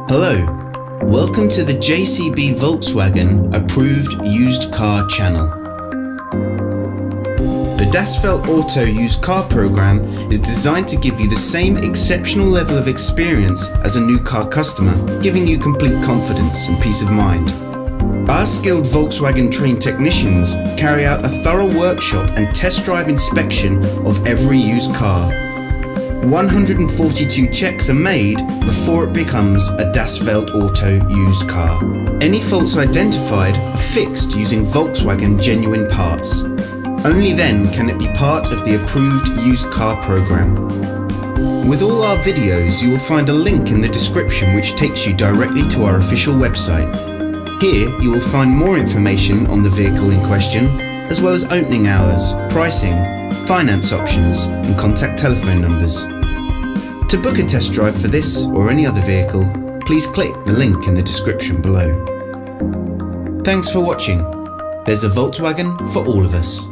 Hello, welcome to the JCB Volkswagen approved used car channel. The Das Welt Auto used car program is designed to give you the same exceptional level of experience as a new car customer, giving you complete confidence and peace of mind. Our skilled Volkswagen trained technicians carry out a thorough workshop and test drive inspection of every used car. 142 checks are made before it becomes a Das Welt Auto used car. Any faults identified are fixed using Volkswagen genuine parts. Only then can it be part of the approved used car program. With all our videos, you will find a link in the description which takes you directly to our official website. Here you will find more information on the vehicle in question, as well as opening hours, pricing, finance options and contact telephone numbers. To book a test drive for this or any other vehicle, please click the link in the description below. Thanks for watching. There's a Volkswagen for all of us.